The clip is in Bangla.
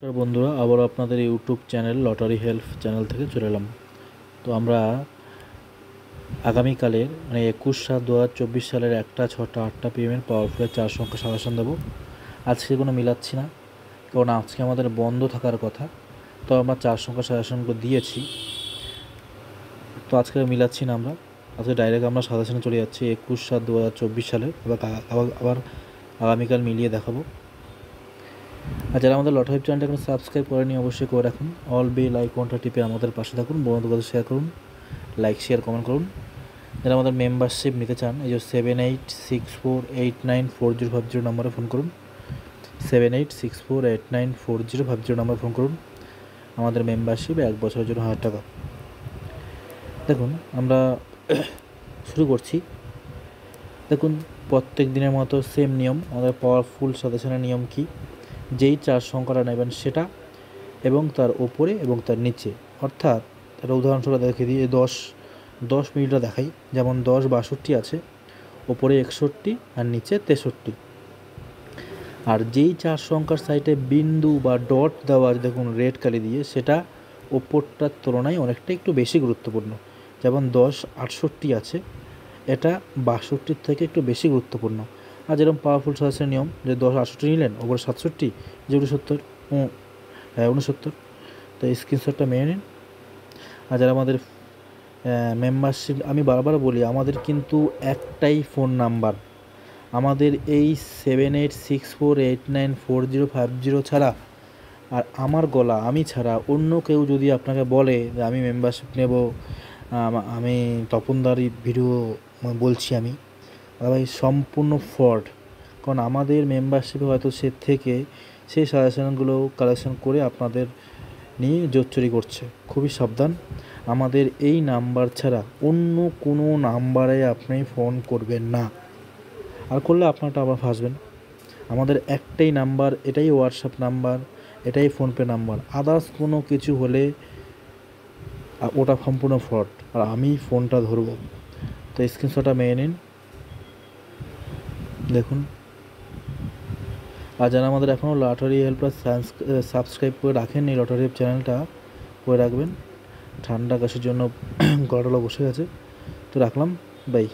বন্ধুরা, আবার আপনাদের YouTube channel lottery help channel থেকে চলে এলাম। তো আমরা আগামীকালের 21/7/2024 সালের 1টা 6টা 8টা PM পাওয়ারফুলের 4 সংখ্যা সাজেশন দেবো। আজকে কোনো মিলাচ্ছি না, কারণ আজকে আমাদের বন্ধ থাকার কথা। তো আমরা 4 সংখ্যা সাজেশনগুলো দিয়েছি, তো আজকে মিলাচ্ছি না। আজকে ডাইরেক্ট আমরা সাজেশনে চলে যাচ্ছি 21/7/2024 সালের। আবার আগামীকাল মিলিয়ে দেখাবো। আর যারা আমাদের লটারি চ্যানেলটা এখন সাবস্ক্রাইব করেনি, অবশ্যই করে রাখুন। অল বেল আইকনটা টিপে আমাদের পাশে থাকুন, বন্ধুদের কাছে শেয়ার করুন, লাইক শেয়ার কমেন্ট করুন। যারা আমাদের মেম্বারশিপ নিতে চান, এই যে 7864894050 নম্বরে ফোন করুন। 7864894050 নম্বরে ফোন করুন। আমাদের মেম্বারশিপ 1 বছরের জন্য 1000 টাকা। দেখুন, আমরা শুরু করছি। দেখুন, প্রত্যেক দিনের মতো সেম নিয়ম। আমাদের পাওয়ারফুল সাজেশনের নিয়ম কি? যেই 4 সংখ্যাটা নেবেন সেটা, এবং তার ওপরে এবং তার নিচে, অর্থাৎ একটা উদাহরণস্বরূপ দেখিয়ে দিই। 10 মিনিটটা দেখাই। যেমন 10/62 আছে, ওপরে 61 আর নিচে 63। আর যেই 4 সংখ্যার সাইডে বিন্দু বা ডট দেওয়া আছে, দেখুন রেড কালি দিয়ে, সেটা ওপরটার তুলনায় অনেকটা একটু বেশি গুরুত্বপূর্ণ। যেমন 10/68 আছে, এটা 62 থেকে একটু বেশি গুরুত্বপূর্ণ। আর যেরকম পাওয়ারফুল সাজেশনের নিয়ম, যে 10/68 নিলেন, ওপরে 67, যে 69, তো স্ক্রিনশটটা মেরে নিন। আর যারা আমাদের মেম্বারশিপ, আমি বারবার বলি, আমাদের কিন্তু একটাই ফোন নাম্বার। আমাদের এই 7864894050 ছাড়া, আর আমার গলা আমি ছাড়া অন্য কেউ যদি আপনাকে বলে যে আমি মেম্বারশিপ নেব, আমি তপনদারই ভিডিও বলছি, আমি ভাই সম্পূর্ণ ফ্রড। কারণ আমাদের মেম্বারশিপে হয়তো সেই সাজেশনগুলো কালেকশন করে আপনাদের নিয়ে জোচ্চুরি করছে। খুবই সাবধান। আমাদের এই নাম্বার ছাড়া অন্য কোনো নাম্বারে আপনি ফোন করবেন না, আর করলে আপনারটা আবার ফাঁসবেন। আমাদের একটাই নাম্বার, এটাই হোয়াটসঅ্যাপ নাম্বার, এটাই ফোনপে নাম্বার। আদার্স কোনো কিছু হলে ওটা সম্পূর্ণ ফ্রড, আর আমি ফোনটা ধরবো। তো স্ক্রিনশটটা মেরে নিন, দেখুন। আর যারা আমাদের এখনও লটারি হেল্পটা সাবস্ক্রাইব করে রাখেননি, লটারি হেল্প চ্যানেলটা করে রাখবেন। ঠান্ডা কাশির জন্য গলাটা বসে গেছে, তো রাখলাম, বাই।